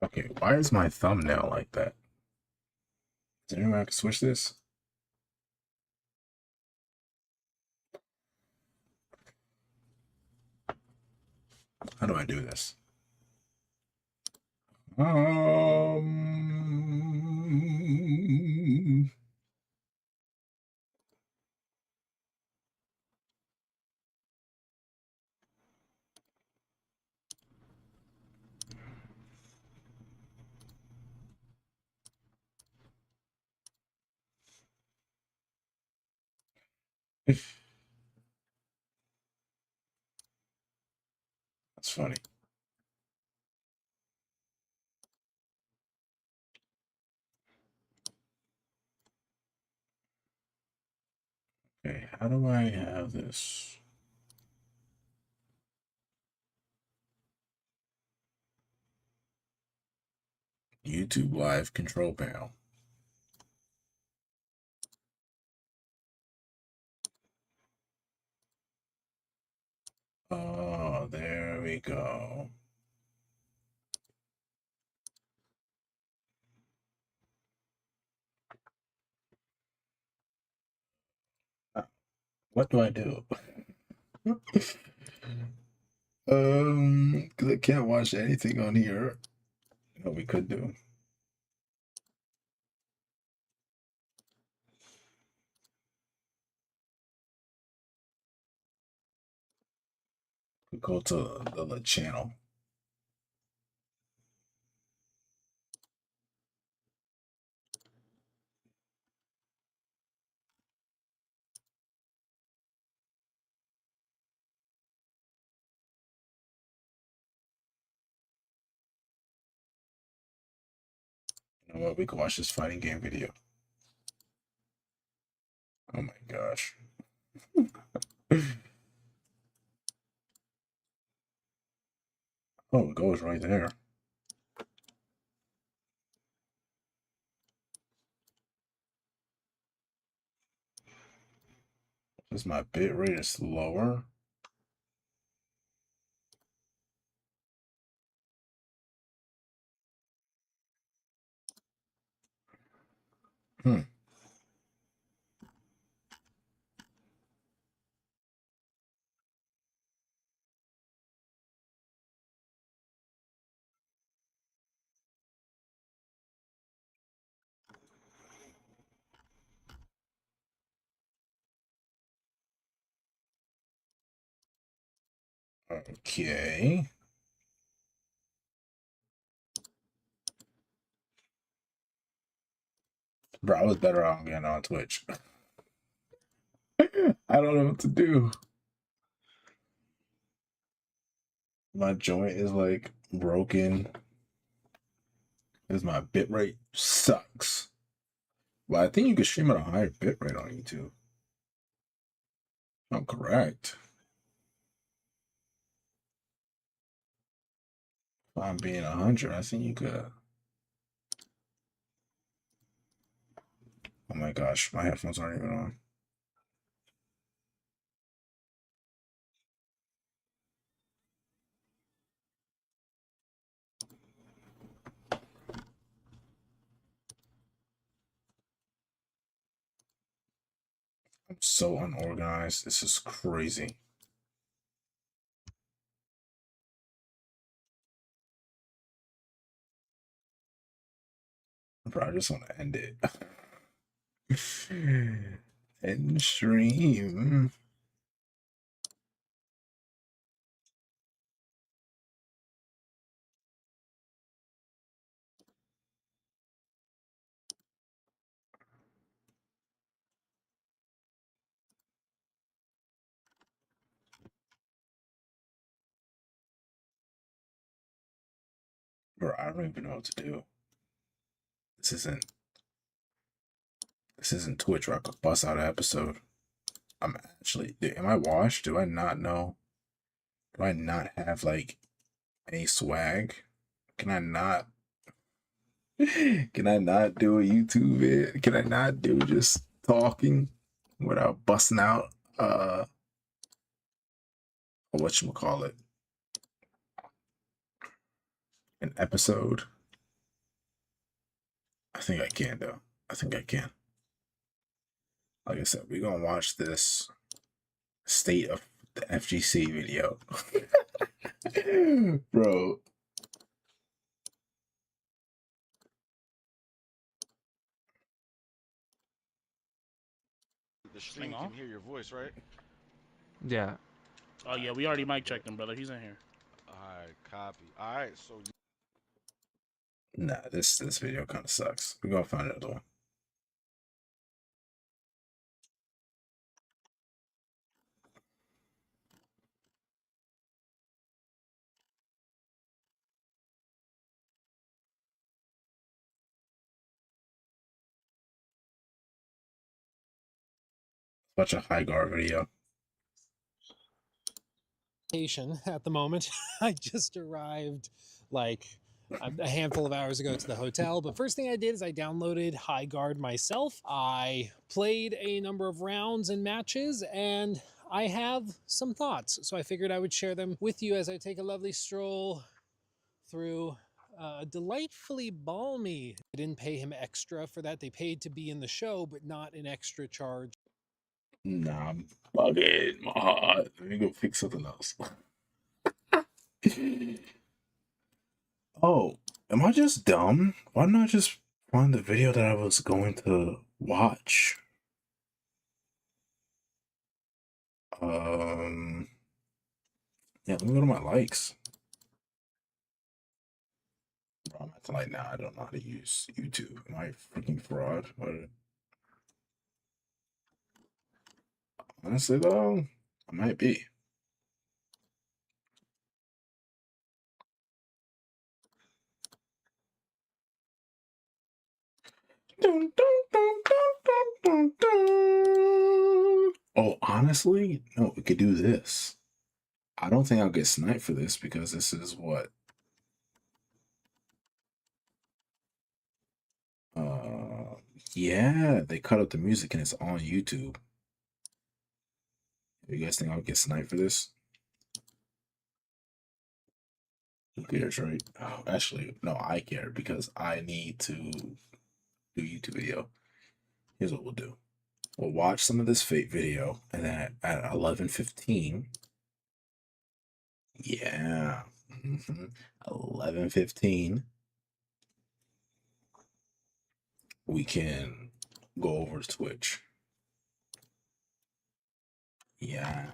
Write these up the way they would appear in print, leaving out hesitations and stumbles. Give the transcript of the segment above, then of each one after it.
Okay, why is my thumbnail like that? Is there any way I can switch this? How do I do this? That's funny. Okay, how do I have this? YouTube Live control panel. Oh, there we go. What do I do? Because I can't watch anything on here. What we could do. We go to the channel. You know what? We can watch this fighting game video. Oh my gosh. Oh, it goes right there. Is my bit rate is lower? Hmm. Okay. Bro, I was better off getting on Twitch. I don't know what to do. My joint is like broken. Because my bitrate sucks. But I think you can stream at a higher bitrate on YouTube. I'm correct. If I'm being 100, I think you could. Oh my gosh, my headphones aren't even on. I'm so unorganized. This is crazy. Bro, I just want to end it. End stream. Bro, I don't even know what to do. This isn't Twitch where I could bust out an episode. I'm actually. Am I washed? Do I not know? Do I not have like any swag? Can I not? Can I not do a YouTube vid? Can I not do just talking without busting out whatchamacallit, an episode? I think I can though. I think I can. Like I said, we're gonna watch this state of the FGC video. Bro. The stream can hear your voice, right? Yeah. Oh yeah, we already mic checked him, brother. He's in here. Alright, copy. Alright, so Nah, this video kind of sucks. We're gonna find another one. Watch a high guard video. At the moment. I just arrived like a handful of hours ago to the hotel, but first thing I did is I downloaded High Guard myself. I played a number of rounds and matches, and I have some thoughts, so I figured I would share them with you as I take a lovely stroll through delightfully balmy. I didn't pay him extra for that. They paid to be in the show, but not an extra charge. Nah, I'm bugging my heart. Let me go fix something else. Oh, am I just dumb? Why not just find the video that I was going to watch? Yeah, let me go to my likes. Bro, I'm acting like now I don't know how to use YouTube. Am I a freaking fraud? What? Honestly, though, I might be. Oh, honestly, no, we could do this. I don't think I'll get sniped for this because this is what? Yeah, they cut out the music and it's on YouTube. You guys think I'll get sniped for this? Who cares, right? Oh, actually, no, I care because I need to do a YouTube video. Here's what we'll do. We'll watch some of this Fate video, and then at 11:15, yeah, 11:15, we can go over to Twitch. Yeah.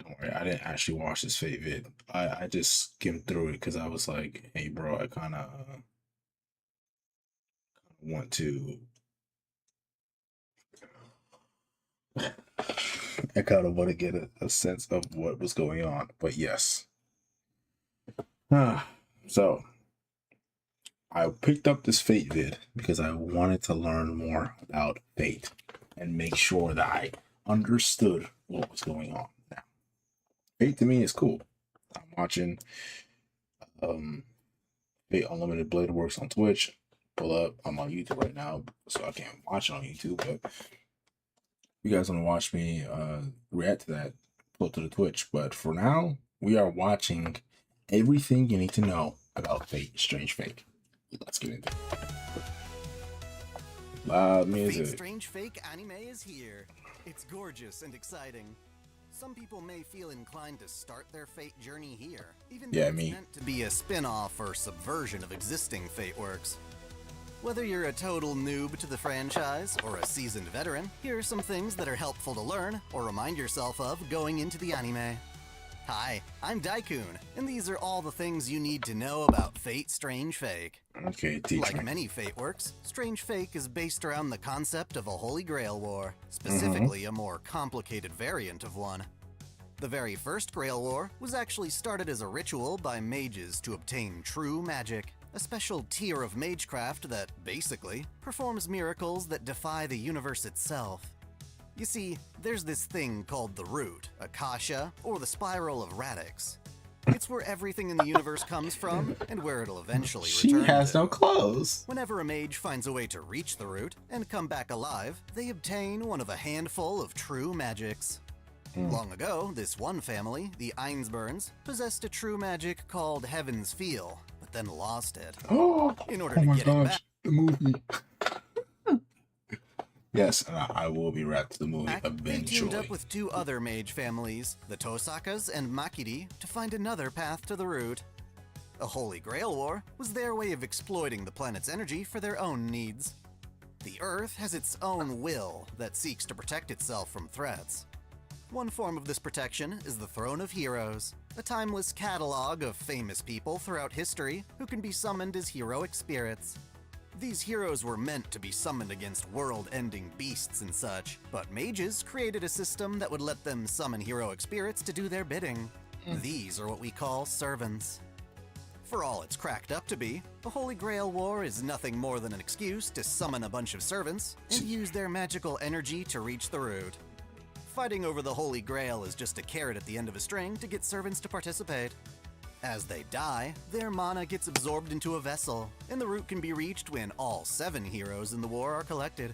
Don't worry, I didn't actually watch this Fate vid. I just skimmed through it because I was like, hey, bro, I kind of want to. I kind of want to get a sense of what was going on, but yes. So, I picked up this Fate vid because I wanted to learn more about Fate and make sure that I understood what was going on. Now, Fate to me is cool. I'm watching Fate Unlimited Blade Works on Twitch. Pull up. I'm on YouTube right now, so I can't watch it on YouTube, but if you guys want to watch me react to that, pull to the Twitch. But for now, we are watching everything you need to know about Fate Strange Fake. Let's get into it. Loud music. Fate Strange Fake anime is here. It's gorgeous and exciting. Some people may feel inclined to start their Fate journey here, even though it's meant to be a spin-off or subversion of existing Fate works. Whether you're a total noob to the franchise or a seasoned veteran, here are some things that are helpful to learn or remind yourself of going into the anime. Hi, I'm Daikun, and these are all the things you need to know about Fate Strange Fake. Okay, teach Like me. many Fate works, Strange Fake is based around the concept of a Holy Grail War, specifically a more complicated variant of one. The very first Grail War was actually started as a ritual by mages to obtain true magic. a special tier of magecraft that, basically, performs miracles that defy the universe itself. You see, there's this thing called the Root, Akasha, or the Spiral of Radix. It's where everything in the universe comes from, and where it'll eventually She return has to. no clothes. Whenever a mage finds a way to reach the Root and come back alive, they obtain one of a handful of true magics. Long ago, this one family, the Einsburns, possessed a true magic called Heaven's Feel, but then lost it. Oh, In order oh to my get it back, gosh, the movie. Yes, and I will be wrapped to the movie they eventually. teamed up with two other mage families, the Tosakas and Makiri, to find another path to the Root. A Holy Grail War was their way of exploiting the planet's energy for their own needs. The Earth has its own will that seeks to protect itself from threats. One form of this protection is the Throne of Heroes, a timeless catalog of famous people throughout history who can be summoned as heroic spirits. These heroes were meant to be summoned against world-ending beasts and such, but mages created a system that would let them summon heroic spirits to do their bidding. These are what we call servants. For all it's cracked up to be, the Holy Grail War is nothing more than an excuse to summon a bunch of servants and use their magical energy to reach the Root. Fighting over the Holy Grail is just a carrot at the end of a string to get servants to participate. As they die, their mana gets absorbed into a vessel, and the Root can be reached when all 7 heroes in the war are collected.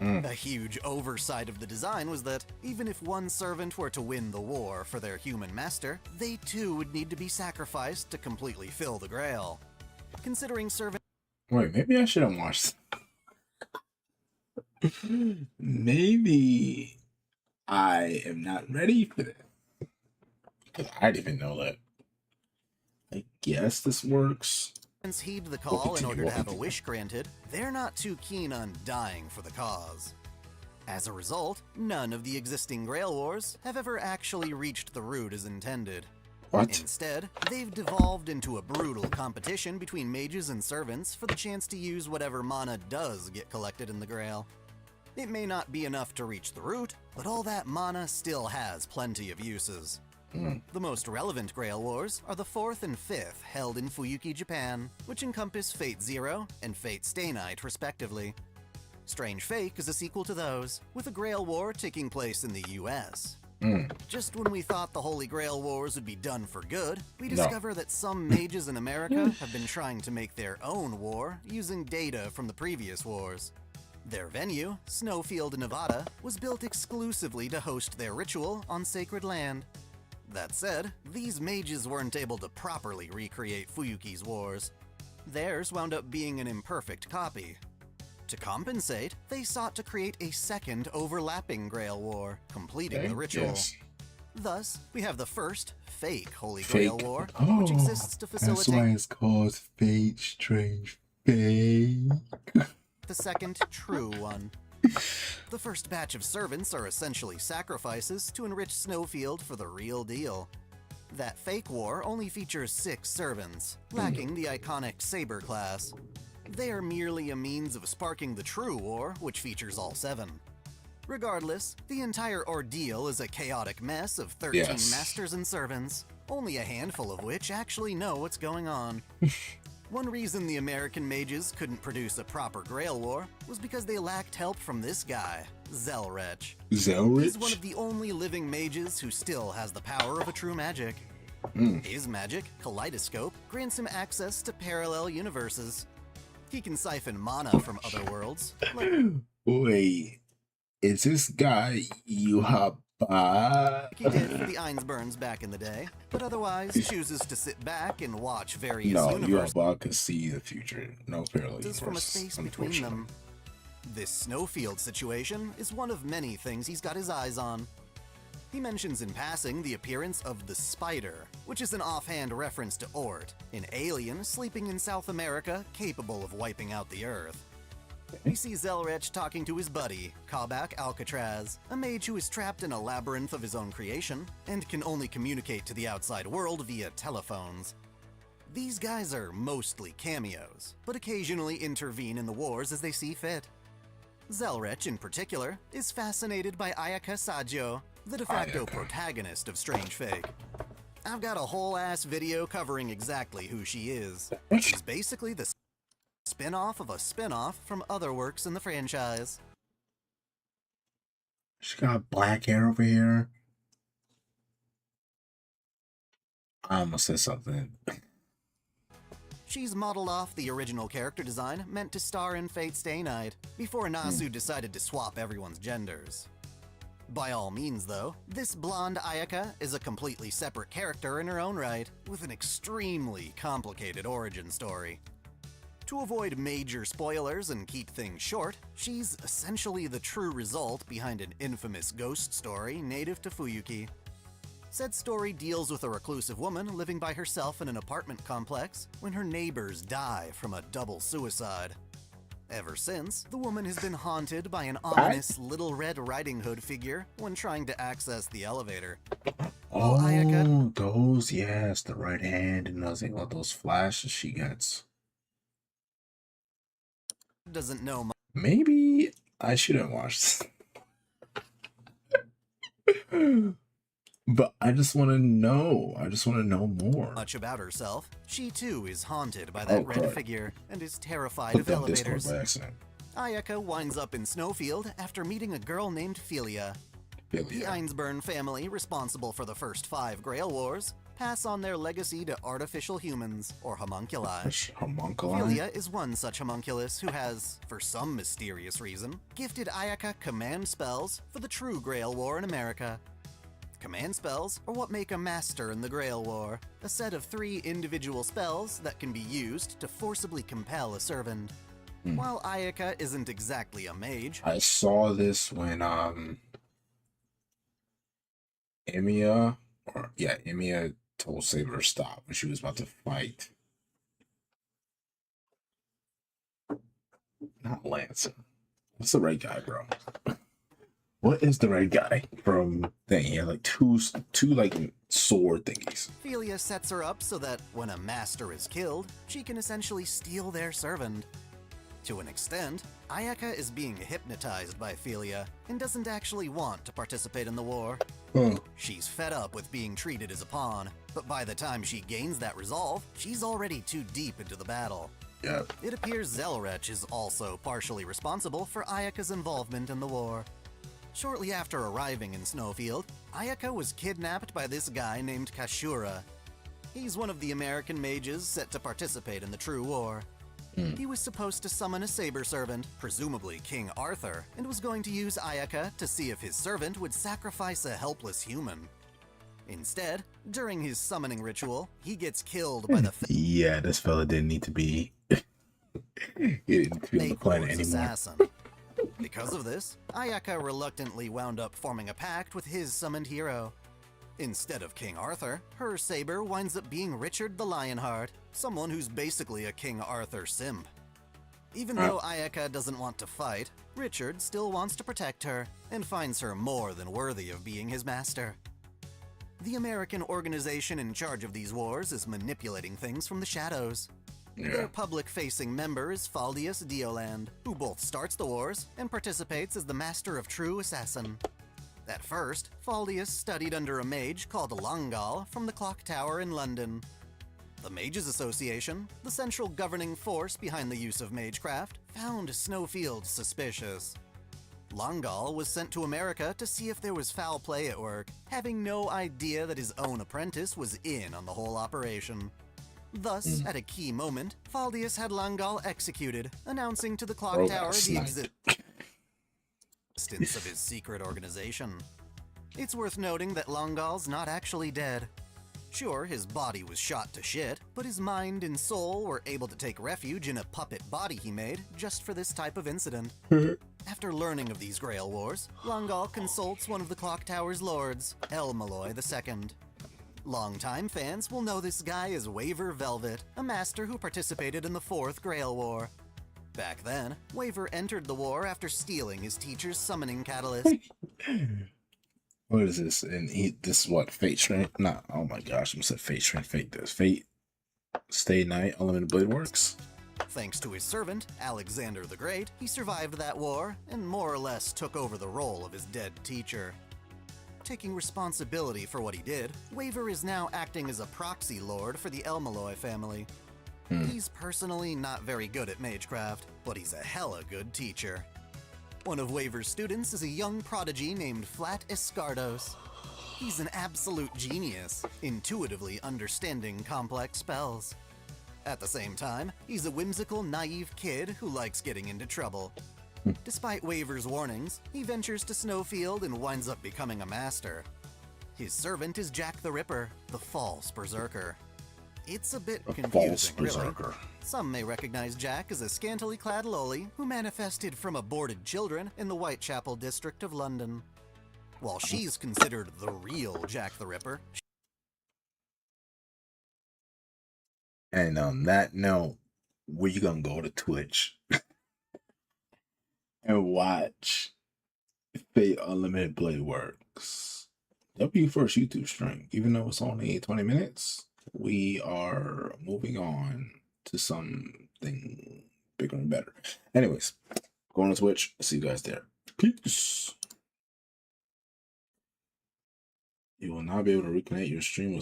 A huge oversight of the design was that, even if one servant were to win the war for their human master, they too would need to be sacrificed to completely fill the Grail. Considering servant Wait, maybe I should have watched. Maybe I am not ready for that. Because I didn't even know that. I guess this works. heed the call in order to have a wish granted, they're not too keen on dying for the cause. As a result, none of the existing Grail Wars have ever actually reached the Root as intended. What? Instead, they've devolved into a brutal competition between mages and servants for the chance to use whatever mana does get collected in the Grail. It may not be enough to reach the Root, but all that mana still has plenty of uses. The most relevant Grail Wars are the 4th and 5th, held in Fuyuki, Japan, which encompass Fate Zero and Fate Stay Night, respectively. Strange Fake is a sequel to those, with a Grail War taking place in the US. Just when we thought the Holy Grail Wars would be done for good, we discover that some mages in America have been trying to make their own war using data from the previous wars. Their venue, Snowfield, Nevada, was built exclusively to host their ritual on sacred land. That said, these mages weren't able to properly recreate Fuyuki's wars. Theirs wound up being an imperfect copy. To compensate, they sought to create a second overlapping Grail War, completing the ritual. Yes. Thus, we have the first, fake Holy Fake. Grail War, Oh, which exists to that's why facilitate it's called Fate Strange Fake. the second, true one. The first batch of servants are essentially sacrifices to enrich Snowfield for the real deal. That fake war only features 6 servants, lacking the iconic Saber class. They are merely a means of sparking the true war, which features all 7. Regardless, the entire ordeal is a chaotic mess of 13 masters and servants, only a handful of which actually know what's going on. One reason the American mages couldn't produce a proper Grail War was because they lacked help from this guy, Zelrech. Zelrech? He's one of the only living mages who still has the power of a true magic. His magic, Kaleidoscope, grants him access to parallel universes. He can siphon mana from other worlds, like Wait, is this guy Yuha Ba? he did for the Einsburns back in the day, but otherwise chooses to sit back and watch various No, universes Yuha Ba could see the future. No parallel universe, from a space between them. This Snowfield situation is one of many things he's got his eyes on. He mentions in passing the appearance of the Spider, which is an offhand reference to Ort, an alien sleeping in South America capable of wiping out the Earth. We see Zelrech talking to his buddy, Kabak Alcatraz, a mage who is trapped in a labyrinth of his own creation and can only communicate to the outside world via telephones. These guys are mostly cameos, but occasionally intervene in the wars as they see fit. Zelrech, in particular, is fascinated by Ayaka Sajo, the de facto protagonist of Strange Fake. I've got a whole ass video covering exactly who she is. She's basically the spin-off of a spin-off from other works in the franchise. She got black hair over here. I almost said something. She's modeled off the original character design meant to star in Fate Stay Night, before Nasu decided to swap everyone's genders. By all means, though, this blonde Ayaka is a completely separate character in her own right, with an extremely complicated origin story. To avoid major spoilers and keep things short, she's essentially the true result behind an infamous ghost story native to Fuyuki. Said story deals with a reclusive woman living by herself in an apartment complex when her neighbors die from a double suicide. Ever since, the woman has been haunted by an ominous Little Red Riding Hood figure when trying to access the elevator. Oh, Ayaka those, yes, the right hand and nothing about those flashes she gets. doesn't know Maybe I shouldn't watch this. But I just want to know. I just want to know more. much about herself. She too is haunted by that red God. figure and is terrified Put of that Discord elevators. by accident. Ayaka winds up in Snowfield after meeting a girl named Philia. Hell The yeah. Einsburn family, responsible for the first 5 Grail Wars, pass on their legacy to artificial humans, or homunculi. Homunculi? Philia is one such homunculus who has, for some mysterious reason, gifted Ayaka command spells for the true Grail War in America. Command spells are what make a master in the Grail War, a set of 3 individual spells that can be used to forcibly compel a servant. While Ayaka isn't exactly a mage, I saw this when Emiya told Saber to stop when she was about to fight. Not Lance. What's the right guy, bro? What is the right guy from thing? He had like two like sword thingies. Philia sets her up so that when a master is killed, she can essentially steal their servant. To an extent, Ayaka is being hypnotized by Philia and doesn't actually want to participate in the war. Huh. She's fed up with being treated as a pawn, but by the time she gains that resolve, she's already too deep into the battle. Yeah. It appears Zelrech is also partially responsible for Ayaka's involvement in the war. Shortly after arriving in Snowfield, Ayaka was kidnapped by this guy named Kashura. He's one of the American mages set to participate in the true war. He was supposed to summon a saber servant, presumably King Arthur, and was going to use Ayaka to see if his servant would sacrifice a helpless human. Instead, during his summoning ritual, he gets killed by the Yeah, this fella didn't need to be. He didn't need to be on the Fake planet Lord's anymore. assassin. Because of this, Ayaka reluctantly wound up forming a pact with his summoned hero. Instead of King Arthur, her saber winds up being Richard the Lionheart, someone who's basically a King Arthur simp. Even though Ayaka doesn't want to fight, Richard still wants to protect her and finds her more than worthy of being his master. The American organization in charge of these wars is manipulating things from the shadows. Their public-facing member is Faldius Dioland, who both starts the wars and participates as the Master of True Assassin. At first, Faldius studied under a mage called Langal from the Clock Tower in London. The Mages Association, the central governing force behind the use of magecraft, found Snowfield suspicious. Langal was sent to America to see if there was foul play at work, having no idea that his own apprentice was in on the whole operation. Thus, at a key moment, Faldius had Langal executed, announcing to the Clock Tower the existence of his secret organization. It's worth noting that Langal's not actually dead. Sure, his body was shot to shit, but his mind and soul were able to take refuge in a puppet body he made just for this type of incident. After learning of these Grail Wars, Langal consults one of the Clock Tower's lords, Elmalloy II. Longtime fans will know this guy as Waver Velvet, a master who participated in the 4th Grail War. Back then, Waver entered the war after stealing his teacher's summoning catalyst. What is this? And this is what? Fate Train? Nah, oh my gosh, I said Fate Train. Fate this. Fate Stay Night, Unlimited Blade Works. Thanks to his servant, Alexander the Great, he survived that war and more or less took over the role of his dead teacher. taking responsibility for what he did, Waver is now acting as a proxy lord for the Elmaloy family. He's personally not very good at magecraft, but he's a hella good teacher. One of Waver's students is a young prodigy named Flat Escardos. He's an absolute genius, intuitively understanding complex spells. At the same time, he's a whimsical, naive kid who likes getting into trouble. Despite Waver's warnings, he ventures to Snowfield and winds up becoming a master. His servant is Jack the Ripper, the false berserker. It's a bit confusing, really. Some may recognize Jack as a scantily clad loli who manifested from aborted children in the Whitechapel district of London. While she's considered the real Jack the Ripper. And on that note, where you gonna go to Twitch and watch Fate Unlimited Blade Works? That'll be your first YouTube stream, even though it's only 20 minutes. We are moving on to something bigger and better. Anyways, going to Twitch. See you guys there. Peace. You will not be able to reconnect your stream with